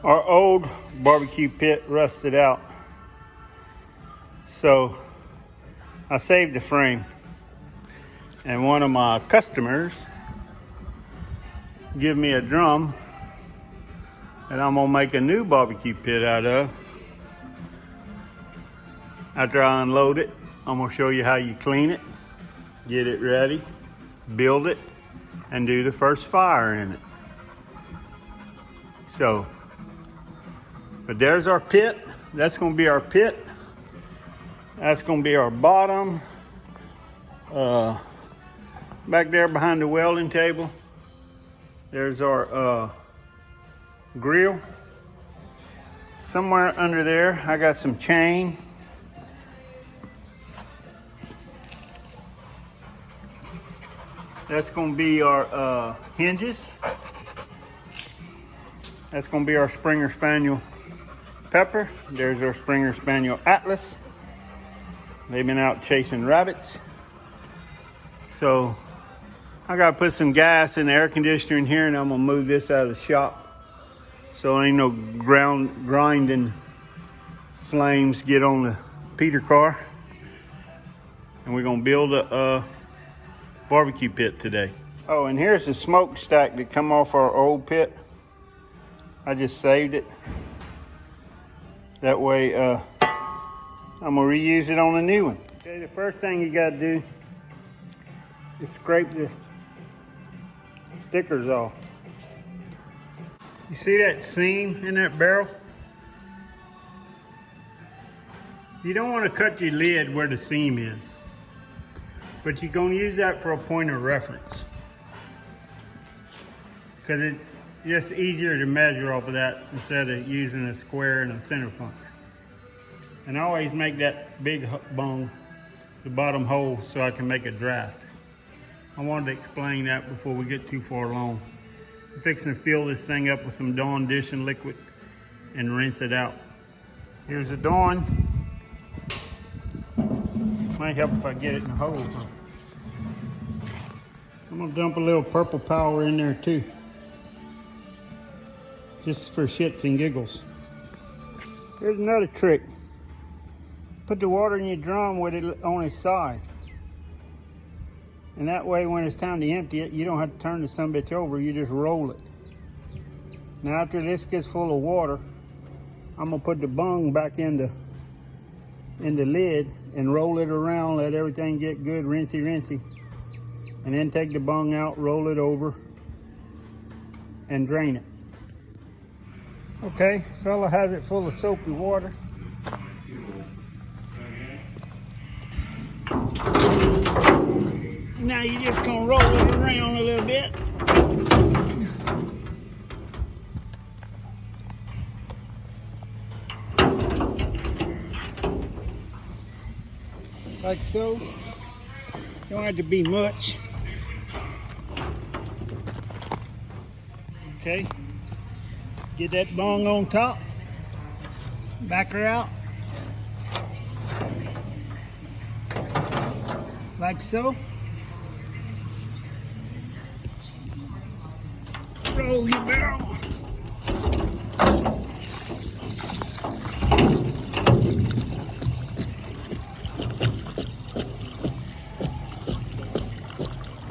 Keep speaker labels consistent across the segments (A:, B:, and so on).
A: Our old barbecue pit rusted out, so I saved the frame, and one of my customers give me a drum that I'm gonna make a new barbecue pit out of. After I unload it, I'm gonna show you how you clean it, get it ready, build it, and do the first fire in it. So, but there's our pit. That's gonna be our pit. That's gonna be our bottom. Back there behind the welding table, there's our grill. Somewhere under there, I got some chain. That's gonna be our hinges. That's gonna be our Springer Spaniel Pepper. There's our Springer Spaniel Atlas. They've been out chasing rabbits. So I gotta put some gas in the air conditioner in here, and I'm gonna move this out of the shop so ain't no grinding flames get on the Peter car. And we're gonna build a barbecue pit today. Oh, and here's the smokestack that come off our old pit. I just saved it. That way I'm gonna reuse it on a new one. Okay, the first thing you gotta do is scrape the stickers off. You see that seam in that barrel? You don't want to cut your lid where the seam is, but you're going to use that for a point of reference, because it's just easier to measure off of that instead of using a square and a center punch. And I always make that big bung the bottom hole so I can make a draft. I wanted to explain that before we get too far along. I'm fixing to fill this thing up with some Dawn dishing liquid and rinse it out. Here's the Dawn. Might help if I get it in the hole. I'm gonna dump a little purple power in there too, just for shits and giggles. Here's another trick. Put the water in your drum with it on its side. And that way, when it's time to empty it, you don't have to turn the sumbitch over, you just roll it. Now after this gets full of water, I'm gonna put the bung back in the lid and roll it around, let everything get good rinsey. And then take the bung out, roll it over, and drain it. Okay, fella has it full of soapy water. Now you're just gonna roll it around a little bit. Like so. Don't have to be much. Okay. Get that bung on top. Back her out. Like so. Roll your barrel.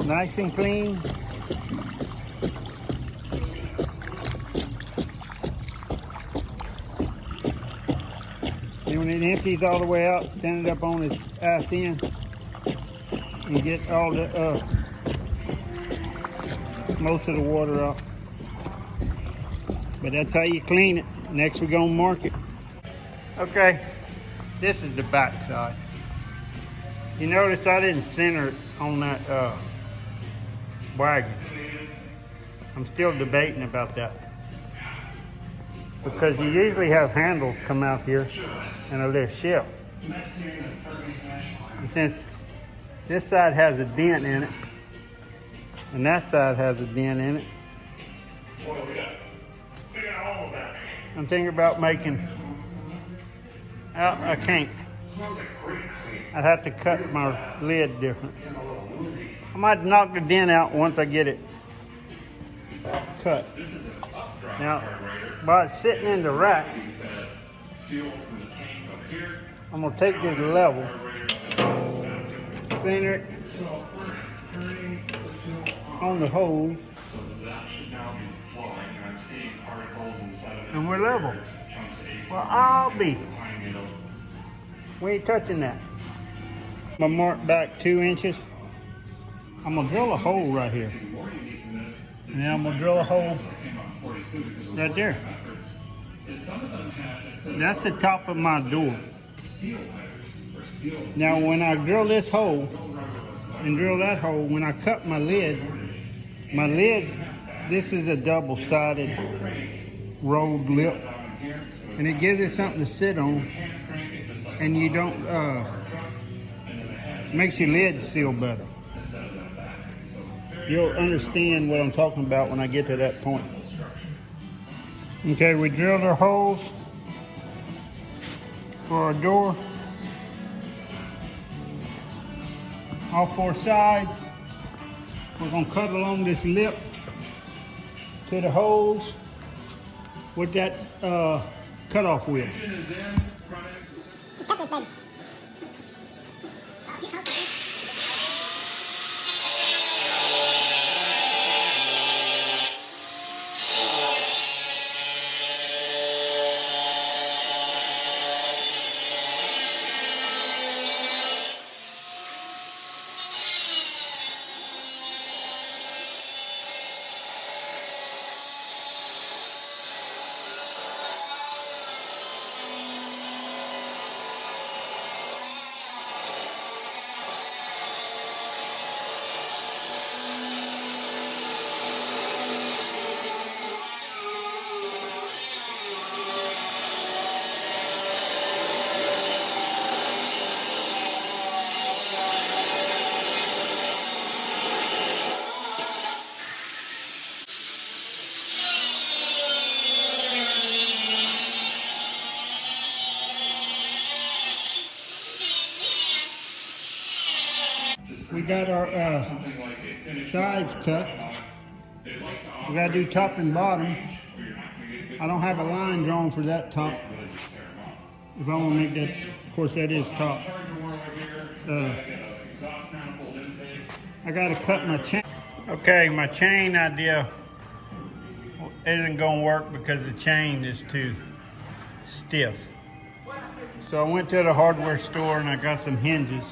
A: Nice and clean. And when it empties all the way out, stand it up on its ass end and get all the most of the water out. But that's how you clean it. Next we're gonna mark it. Okay, this is the back side. You notice I didn't center it on that wagon. I'm still debating about that, because you usually have handles come out here and a little shelf. And since this side has a dent in it and that side has a dent in it, I'm thinking about making out. I can't. I'd have to cut my lid different. I might knock the dent out once I get it cut. Now, by sitting in the rack, I'm gonna take this level, center it on the hose, and we're level. Well, I'll be. We ain't touching that. I'm gonna mark back 2 inches. I'm gonna drill a hole right here. And then I'm gonna drill a hole right there. That's the top of my door. Now when I drill this hole and drill that hole, when I cut my lid, this is a double-sided rolled lip. And it gives it something to sit on, and you don't, makes your lid seal better. You'll understand what I'm talking about when I get to that point. Okay, we drilled our holes for our door. All 4 sides. We're gonna cut along this lip to the holes with that cutoff wheel. We got our sides cut. We gotta do top and bottom. I don't have a line drawn for that top. If I wanna make that, of course that is top. I gotta cut my chain. Okay, my chain idea isn't gonna work because the chain is too stiff. So I went to the hardware store and I got some hinges.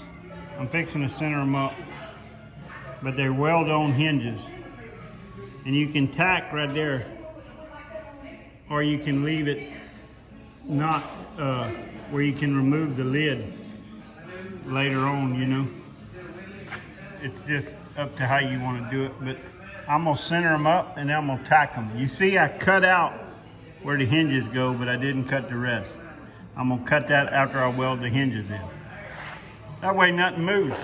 A: I'm fixing to center them up, but they're weld-on hinges. And you can tack right there, or you can leave it not, where you can remove the lid later on, you know. It's just up to how you want to do it, but I'm gonna center them up and then I'm gonna tack them. You see I cut out where the hinges go, but I didn't cut the rest. I'm gonna cut that after I weld the hinges in. That way nothing moves.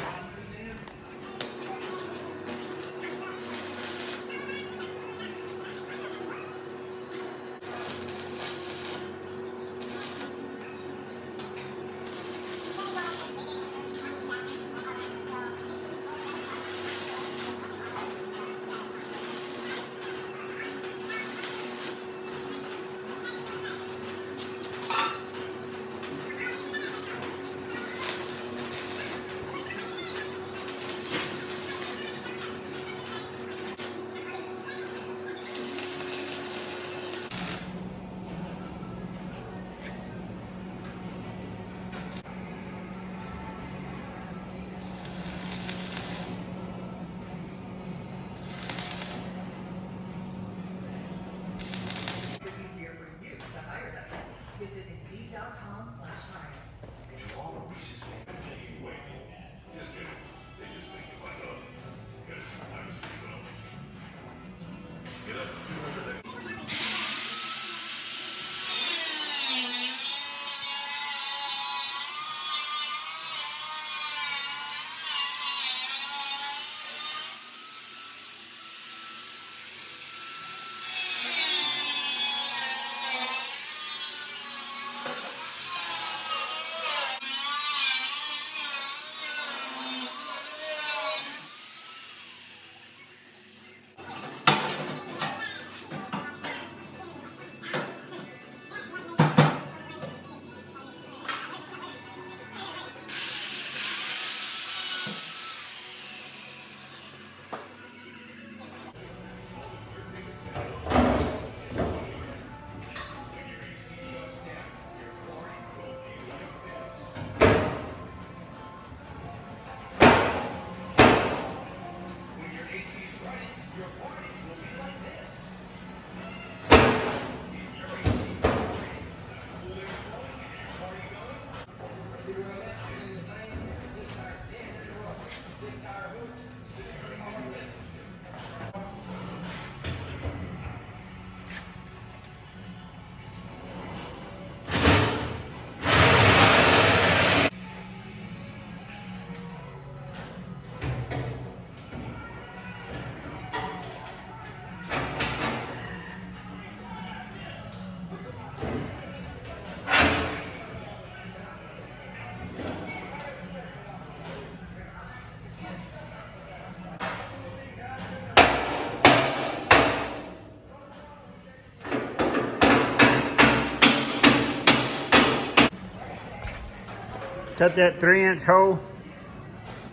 A: Cut that 3-inch hole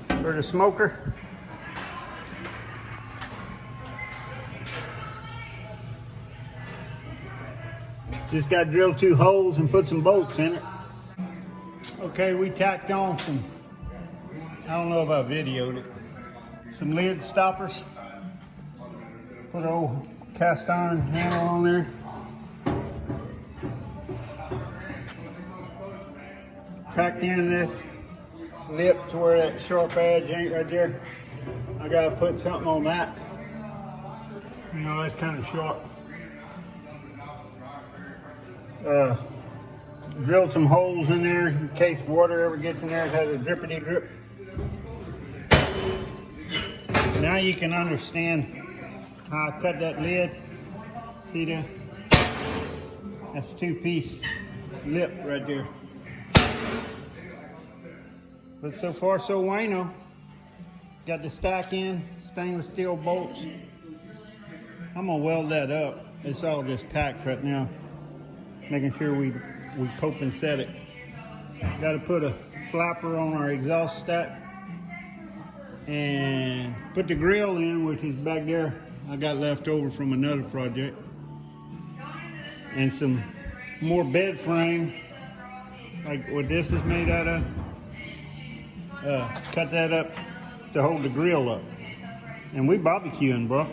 A: for the smoker. Just got to drill 2 holes and put some bolts in it. Okay, we tacked on some, I don't know if I videoed it, some lid stoppers. Put an old cast iron handle on there. Tacked in this lip to where that sharp edge ain't right there. I gotta put something on that. You know, that's kind of sharp. Drilled some holes in there in case water ever gets in there. It has a drippity drip. Now you can understand how I cut that lid. See there? That's 2-piece lip right there. But so far so bueno. Got the stack in, stainless steel bolts. I'm gonna weld that up. It's all just tacked right now. Making sure we cope and set it. Got to put a flapper on our exhaust stack and put the grill in, which is back there. I got left over from another project, and some more bed frame like what this is made out of. Cut that up to hold the grill up, and we barbecuing, bro.